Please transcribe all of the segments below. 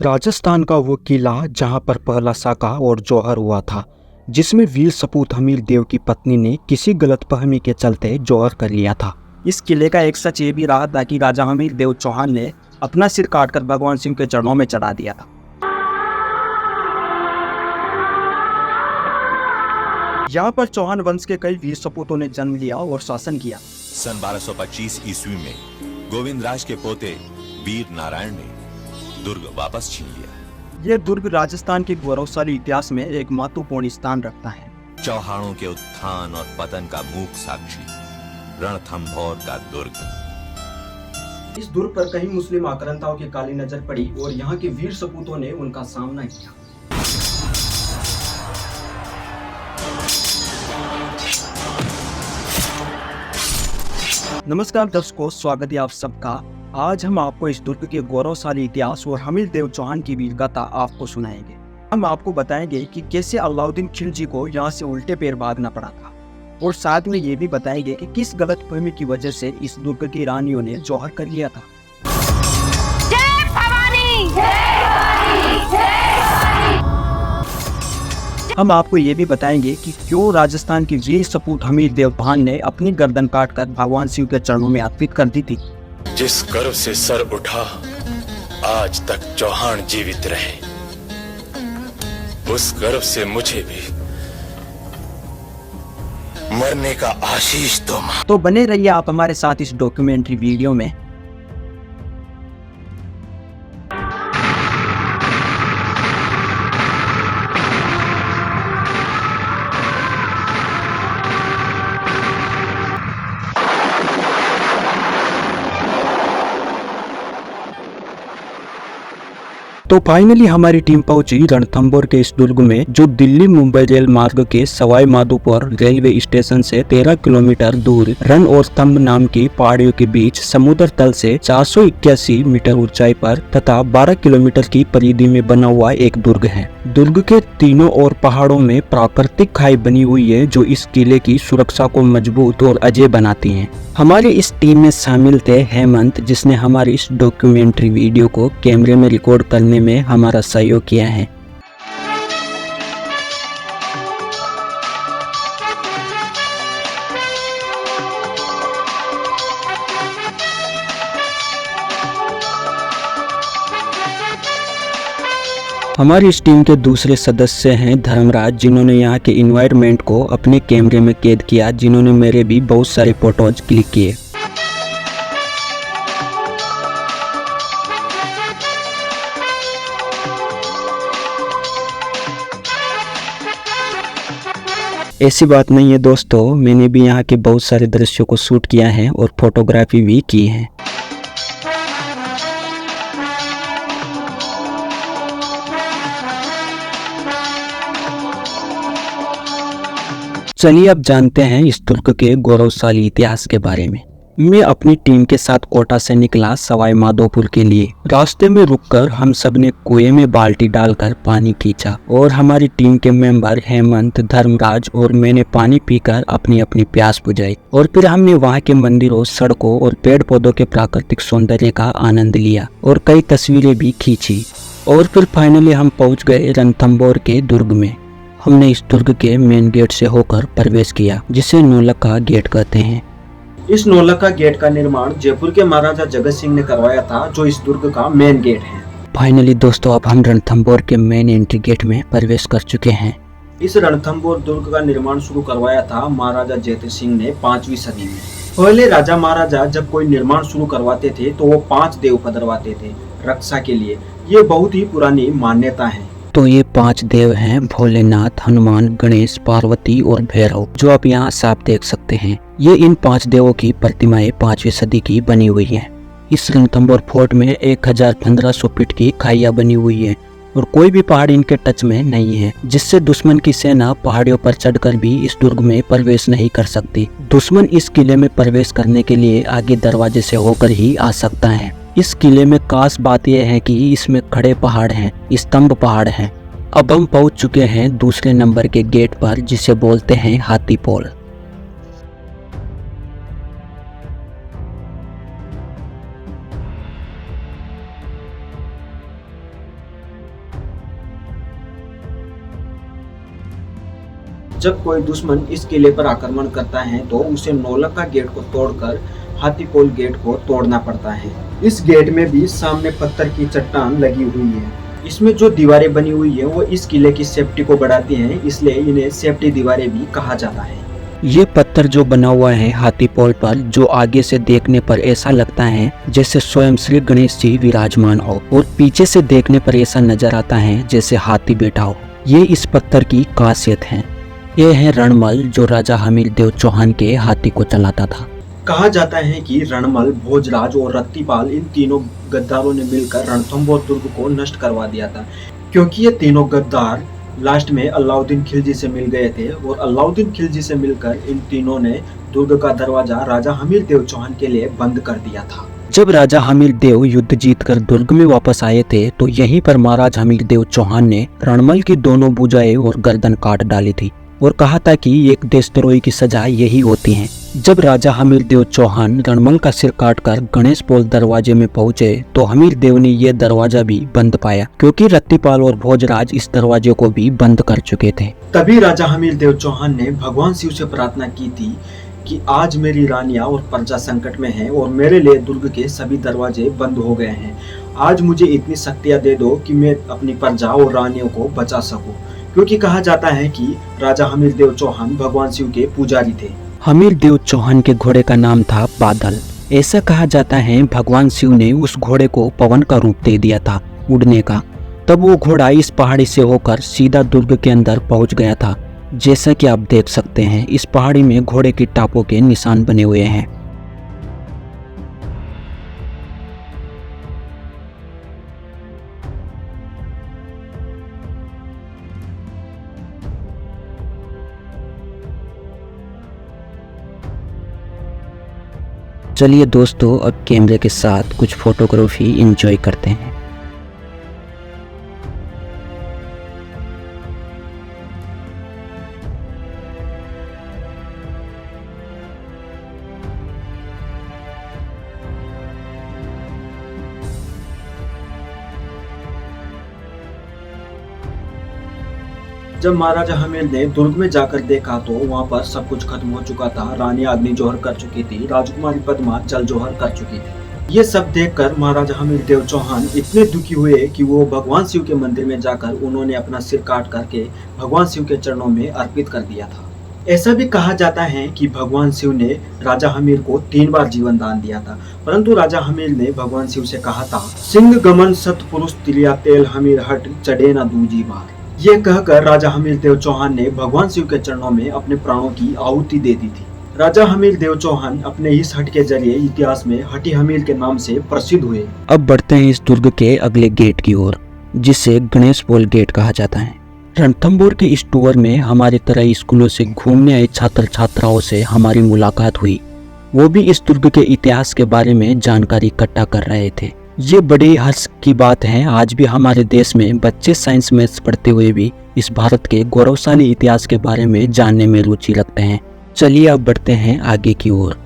राजस्थान का वो किला जहां पर पहला साका और जौहर हुआ था, जिसमें वीर सपूत हमीर देव की पत्नी ने किसी गलतफहमी के चलते जौहर कर लिया था। इस किले का एक सच ये भी रहा था कि राजा हमीर देव चौहान ने अपना सिर काटकर भगवान सिंह के चरणों में चढ़ा दिया था। यहाँ पर चौहान वंश के कई वीर सपूतों ने जन्म लिया और शासन किया। सन 1225 ईस्वी में गोविंद राज के पोते वीर नारायण ने दुर्ग वापस छीन लिया। ये दुर्ग राजस्थान के गौरवशाली इतिहास में एक महत्वपूर्ण स्थान रखता है। चौहानों के उत्थान और पतन का मूक साक्षी रणथंभौर का दुर्ग। इस दुर्ग पर कई मुस्लिम आक्रांताओं की काली नजर पड़ी और यहाँ के वीर सपूतों ने उनका सामना किया। नमस्कार दर्शकों, स्वागत है आप सबका। आज हम आपको इस दुर्ग के गौरवशाली इतिहास और हमीर देव चौहान की वीर गाथा आपको सुनाएंगे। हम आपको बताएंगे कि कैसे अलाउद्दीन खिलजी को यहाँ से उल्टे पैर भागना पड़ा था, और साथ में ये भी बताएंगे कि किस गलतफहमी की वजह से इस दुर्ग की रानियों ने जौहर कर लिया था। जय भवानी! जय भवानी! जय भवानी! हम आपको ये भी बताएंगे कि क्यों राजस्थान की वीर सपूत हमीर देव चौहान ने अपनी गर्दन काटकर भगवान शिव के चरणों में अर्पित कर दी थी। जिस गर्व से सर उठा आज तक चौहान जीवित रहे, उस गर्व से मुझे भी मरने का आशीष दो मां। तो बने रहिए आप हमारे साथ इस डॉक्यूमेंट्री वीडियो में। तो फाइनली हमारी टीम पहुंची रणथंभौर के इस दुर्ग में, जो दिल्ली मुंबई रेल मार्ग के सवाई माधोपुर रेलवे स्टेशन से 13 किलोमीटर दूर रण और स्तंभ नाम की पहाड़ियों के बीच समुद्र तल से 481 मीटर ऊंचाई पर तथा 12 किलोमीटर की परिधि में बना हुआ एक दुर्ग है। दुर्ग के तीनों ओर पहाड़ों में प्राकृतिक खाई बनी हुई है, जो इस किले की सुरक्षा को मजबूत और अजय बनाती है। हमारी इस टीम में शामिल थे हेमंत, जिसने हमारी इस डॉक्यूमेंट्री वीडियो को कैमरे में रिकॉर्ड करने में हमारा सहयोग किया है। हमारी इस टीम के दूसरे सदस्य हैं धर्मराज, जिन्होंने यहाँ के इन्वायरमेंट को अपने कैमरे में कैद किया, जिन्होंने मेरे भी बहुत सारे फोटोज क्लिक किए। ऐसी बात नहीं है दोस्तों, मैंने भी यहाँ के बहुत सारे दृश्यों को शूट किया है और फोटोग्राफी भी की है। चलिए अब जानते हैं इस दुर्ग के गौरवशाली इतिहास के बारे में। मैं अपनी टीम के साथ कोटा से निकला सवाई माधोपुर के लिए। रास्ते में रुककर हम सब ने कुएं में बाल्टी डालकर पानी खींचा और हमारी टीम के मेंबर हेमंत, धर्मराज और मैंने पानी पीकर अपनी अपनी प्यास बुझाई, और फिर हमने वहां के मंदिरों, सड़कों और पेड़ पौधों के प्राकृतिक सौंदर्य का आनंद लिया और कई तस्वीरें भी खींची। और फिर फाइनली हम पहुंच गए रणथंभौर के दुर्ग में। हमने इस दुर्ग के मेन गेट से होकर प्रवेश किया, जिसे नौलखा गेट कहते हैं। इस नौलखा गेट का निर्माण जयपुर के महाराजा जगत सिंह ने करवाया था, जो इस दुर्ग का मेन गेट है। फाइनली दोस्तों, अब हम रणथंभौर के मेन एंट्री गेट में प्रवेश कर चुके हैं। इस रणथंभौर दुर्ग का निर्माण शुरू करवाया था महाराजा जयते सिंह ने 5वीं सदी में। पहले राजा महाराजा जब कोई निर्माण शुरू करवाते थे तो वो 5 देव पधरवाते थे रक्षा के लिए। ये बहुत ही पुरानी मान्यता है। तो ये 5 देव हैं भोलेनाथ, हनुमान, गणेश, पार्वती और भैरव, जो आप यहाँ साफ देख सकते हैं। ये इन 5 देवों की प्रतिमाएं 5वीं सदी की बनी हुई हैं। इस रणथंभौर फोर्ट में 1500 फीट की खाइयां बनी हुई है और कोई भी पहाड़ इनके टच में नहीं है, जिससे दुश्मन की सेना पहाड़ियों पर चढ़कर भी इस दुर्ग में प्रवेश नहीं कर सकती। दुश्मन इस किले में प्रवेश करने के लिए आगे दरवाजे से होकर ही आ सकता है। इस किले में खास बात यह है कि इसमें खड़े पहाड़ हैं, स्तंभ पहाड़ हैं। अब हम पहुंच चुके हैं दूसरे नंबर के गेट पर, जिसे बोलते हैं हाथी पोल। जब कोई दुश्मन इस किले पर आक्रमण करता है तो उसे नौलखा गेट को तोड़कर हाथीपोल गेट को तोड़ना पड़ता है। इस गेट में भी सामने पत्थर की चट्टान लगी हुई है। इसमें जो दीवारें बनी हुई है वो इस किले की सेफ्टी को बढ़ाती हैं, इसलिए इन्हें सेफ्टी दीवारें भी कहा जाता है। ये पत्थर जो बना हुआ है हाथीपोल पर, जो आगे से देखने पर ऐसा लगता है जैसे स्वयं श्री गणेश जी विराजमान हो, और पीछे से देखने पर ऐसा नजर आता है जैसे हाथी बैठा हो। ये इस पत्थर की खासियत है। ये है रणमल, जो राजा हमीर देव चौहान के हाथी को चलाता था। कहा जाता है कि रणमल, भोजराज और रत्तीपाल, इन तीनों गद्दारों ने मिलकर रणथंभौर दुर्ग को नष्ट करवा दिया था, क्योंकि ये तीनों गद्दार लास्ट में अलाउद्दीन खिलजी से मिल गए थे और अलाउद्दीन खिलजी से मिलकर इन तीनों ने दुर्ग का दरवाजा राजा हमीर देव चौहान के लिए बंद कर दिया था। जब राजा हमीर देव युद्ध जीतकर दुर्ग में वापस आए थे तो यहीं पर महाराज हमीर देव चौहान ने रणमल की दोनों भुजाएं और गर्दन काट डाली थी और कहा था कि एक देशद्रोही की सजा यही होती है। जब राजा हमीर देव चौहान रणमल का सिर काटकर गणेश पोल दरवाजे में पहुंचे तो हमीर देव ने यह दरवाजा भी बंद पाया, क्योंकि रत्तीपाल और भोजराज इस दरवाजे को भी बंद कर चुके थे। तभी राजा हमीर देव चौहान ने भगवान शिव से प्रार्थना की थी कि आज मेरी रानियां और प्रजा संकट में हैं और मेरे लिए दुर्ग के सभी दरवाजे बंद हो गए हैं। आज मुझे इतनी शक्तियां दे दो कि मैं अपनी प्रजा और रानियों को बचा सकूं, क्योंकि कहा जाता है कि राजा हमीर देव चौहान भगवान शिव के पुजारी थे। हमीर देव चौहान के घोड़े का नाम था बादल। ऐसा कहा जाता है भगवान शिव ने उस घोड़े को पवन का रूप दे दिया था, उड़ने का। तब वो घोड़ा इस पहाड़ी से होकर सीधा दुर्ग के अंदर पहुंच गया था। जैसा कि आप देख सकते हैं, इस पहाड़ी में घोड़े की टापों के निशान बने हुए हैं। चलिए दोस्तों, अब कैमरे के साथ कुछ फोटोग्राफी एंजॉय करते हैं। जब महाराजा हमीर ने दुर्ग में जाकर देखा तो वहां पर सब कुछ खत्म हो चुका था। रानी अग्नि जौहर कर चुकी थी, राजकुमारी पद्मा जल जौहर कर चुकी थी। ये सब देखकर महाराजा हमीर देव चौहान इतने दुखी हुए कि वो भगवान शिव के मंदिर में जाकर उन्होंने अपना सिर काट करके भगवान शिव के चरणों में अर्पित कर दिया था। ऐसा भी कहा जाता है कि भगवान शिव ने राजा हमीर को 3 बार जीवन दान दिया था, परंतु राजा हमीर ने भगवान शिव से कहा था, सिंह गमन सतपुरुष तिलिया तेल हमीर हट चढ़े न दूजी बार। ये कहकर राजा हमीर देव चौहान ने भगवान शिव के चरणों में अपने प्राणों की आहुति दे दी थी। राजा हमीर देव चौहान अपने इस हट के जरिए इतिहास में हटी हमीर के नाम से प्रसिद्ध हुए। अब बढ़ते हैं इस दुर्ग के अगले गेट की ओर, जिसे गणेश पोल गेट कहा जाता है। रणथंभौर के इस टूर में हमारी तरह स्कूलों से घूमने आए छात्र छात्राओं से हमारी मुलाकात हुई। वो भी इस दुर्ग के इतिहास के बारे में जानकारी इकट्ठा कर रहे थे। ये बड़ी हर्ष की बात है, आज भी हमारे देश में बच्चे साइंस मैथ्स पढ़ते हुए भी इस भारत के गौरवशाली इतिहास के बारे में जानने में रुचि रखते हैं। चलिए अब बढ़ते हैं आगे की ओर।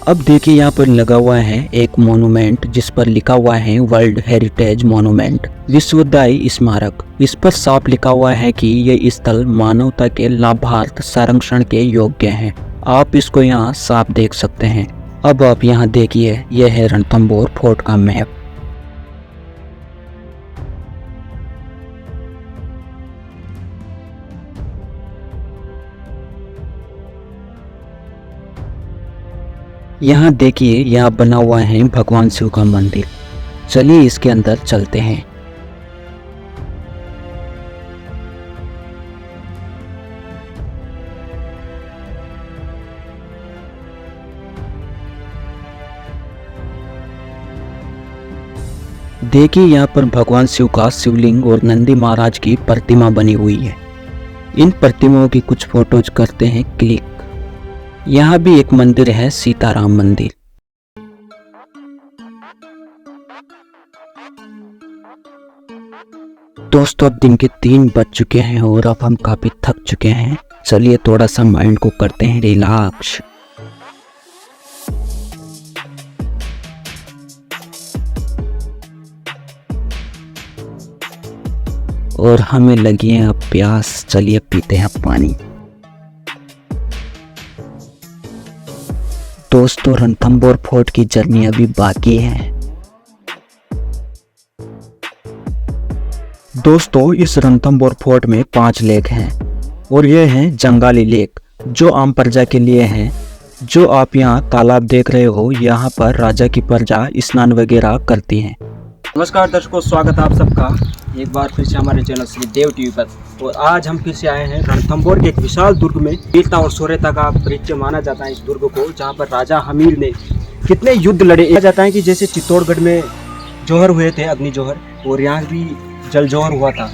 अब देखिए, यहाँ पर लगा हुआ है एक मोनूमेंट जिस पर लिखा हुआ है वर्ल्ड हेरिटेज मोनूमेंट, विश्वदायी स्मारक। इस पर साफ लिखा हुआ है कि ये स्थल मानवता के लाभार्थ संरक्षण के योग्य है। आप इसको यहाँ साफ देख सकते हैं। अब आप यहाँ देखिए, यह है रणथंभौर फोर्ट का मैप। यहाँ देखिए, यहाँ बना हुआ है भगवान शिव का मंदिर। चलिए इसके अंदर चलते हैं। देखिए, यहाँ पर भगवान शिव का शिवलिंग और नंदी महाराज की प्रतिमा बनी हुई है। इन प्रतिमाओं की कुछ फोटोज करते हैं क्लिक। यहाँ भी एक मंदिर है, सीताराम मंदिर। दोस्तों, अब दिन के 3 बज चुके हैं और अब हम काफी थक चुके हैं। चलिए थोड़ा सा माइंड को करते हैं रिलैक्स। और हमें लगी है अब प्यास। चलिए पीते हैं पानी। दोस्तों, रणथंभौर फोर्ट की जर्नी अभी बाकी है। दोस्तों, इस रणथंभौर फोर्ट में 5 लेक हैं और ये हैं जंगाली लेक, जो आम प्रजा के लिए हैं। जो आप यहाँ तालाब देख रहे हो, यहाँ पर राजा की प्रजा स्नान वगैरह करती हैं। नमस्कार दर्शकों, स्वागत है आप सबका एक बार फिर से हमारे चैनल श्री देव टीवी पर। और आज हम फिर से आए हैं रणथंभौर के एक विशाल दुर्ग में। वीरता और शौर्यता का परिचय माना जाता है इस दुर्ग को, जहां पर राजा हमीर ने कितने युद्ध लड़े। कहा जाता है कि जैसे चित्तौड़गढ़ में जौहर हुए थे, अग्नि जौहर, और यहाँ भी जल जौहर हुआ था।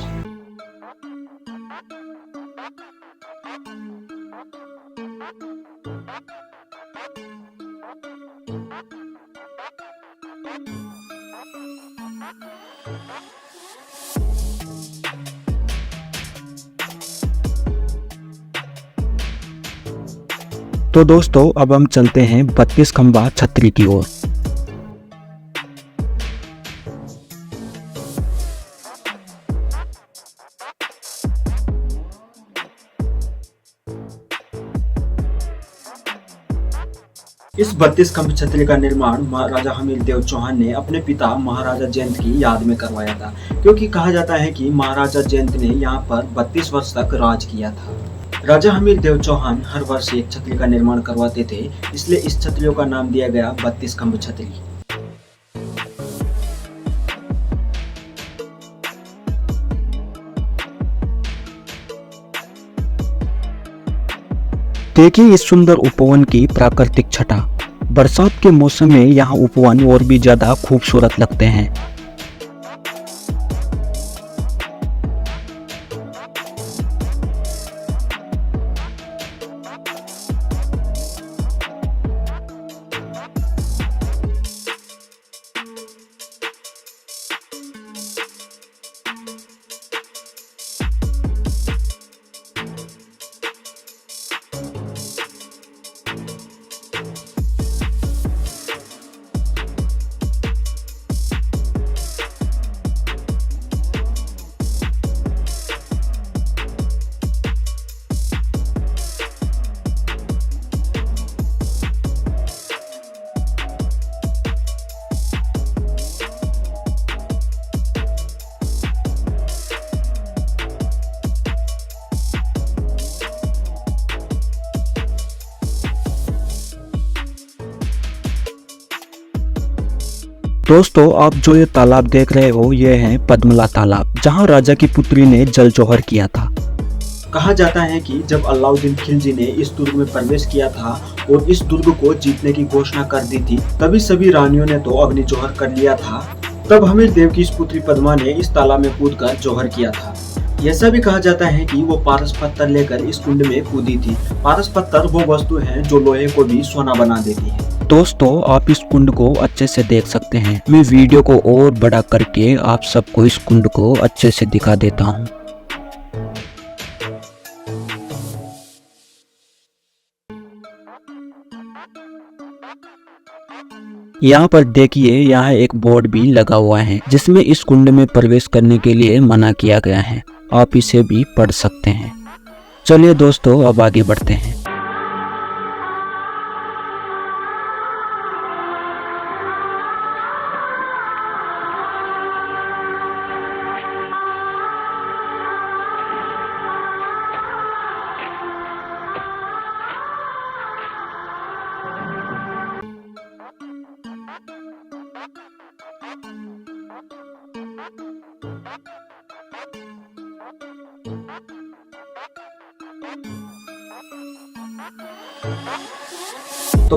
तो दोस्तों, अब हम चलते हैं 32 खंबा छतरी की ओर। इस 32 खंभ छतरी का निर्माण महाराजा हमीर देव चौहान ने अपने पिता महाराजा जयंत की याद में करवाया था, क्योंकि कहा जाता है कि महाराजा जयंत ने यहाँ पर 32 वर्ष तक राज किया था। राजा हमीर देव चौहान हर वर्ष एक छतरी का निर्माण करवाते थे, इसलिए इस छतरियों का नाम दिया गया 32 खंभ छतरी। देखिए इस सुंदर उपवन की प्राकृतिक छटा। बरसात के मौसम में यहाँ उपवन और भी ज्यादा खूबसूरत लगते हैं। दोस्तों, आप जो ये तालाब देख रहे हो, ये है पद्मला तालाब, जहाँ राजा की पुत्री ने जल जौहर किया था। कहा जाता है कि जब अलाउद्दीन खिलजी ने इस दुर्ग में प्रवेश किया था और इस दुर्ग को जीतने की घोषणा कर दी थी, तभी सभी रानियों ने तो अग्नि जौहर कर लिया था। तब हमीर देव की इस पुत्री पद्मा ने इस तालाब में कूदकर जौहर किया था। ऐसा भी कहा जाता है कि वो पारस पत्थर लेकर इस कुंड में कूदी थी। पारस पत्थर वो वस्तु है जो लोहे को भी सोना बना देती है। दोस्तों, आप इस कुंड को अच्छे से देख सकते हैं। मैं वीडियो को और बड़ा करके आप सबको इस कुंड को अच्छे से दिखा देता हूँ। यहाँ पर देखिए, यहाँ एक बोर्ड भी लगा हुआ है जिसमें इस कुंड में प्रवेश करने के लिए मना किया गया है। आप इसे भी पढ़ सकते हैं। चलिए दोस्तों, अब आगे बढ़ते हैं। तो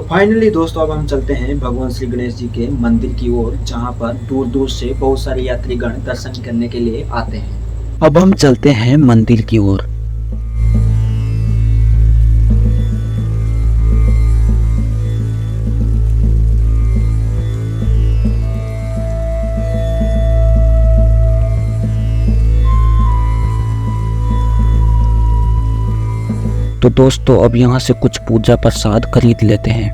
फाइनली दोस्तों अब हम चलते हैं भगवान श्री गणेश जी के मंदिर की ओर, जहां पर दूर दूर से बहुत सारे यात्रीगण दर्शन करने के लिए आते हैं। अब हम चलते हैं मंदिर की ओर। तो दोस्तों अब यहाँ से कुछ पूजा प्रसाद खरीद लेते हैं।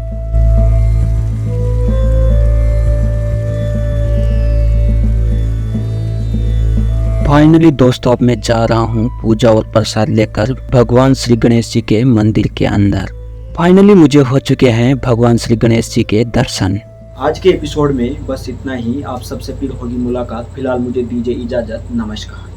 फाइनली दोस्तों अब मैं जा रहा हूँ पूजा और प्रसाद लेकर भगवान श्री गणेश जी के मंदिर के अंदर। फाइनली मुझे हो चुके हैं भगवान श्री गणेश जी के दर्शन। आज के एपिसोड में बस इतना ही। आप सबसे फिर होगी मुलाकात। फिलहाल मुझे दीजिए इजाजत। नमस्कार।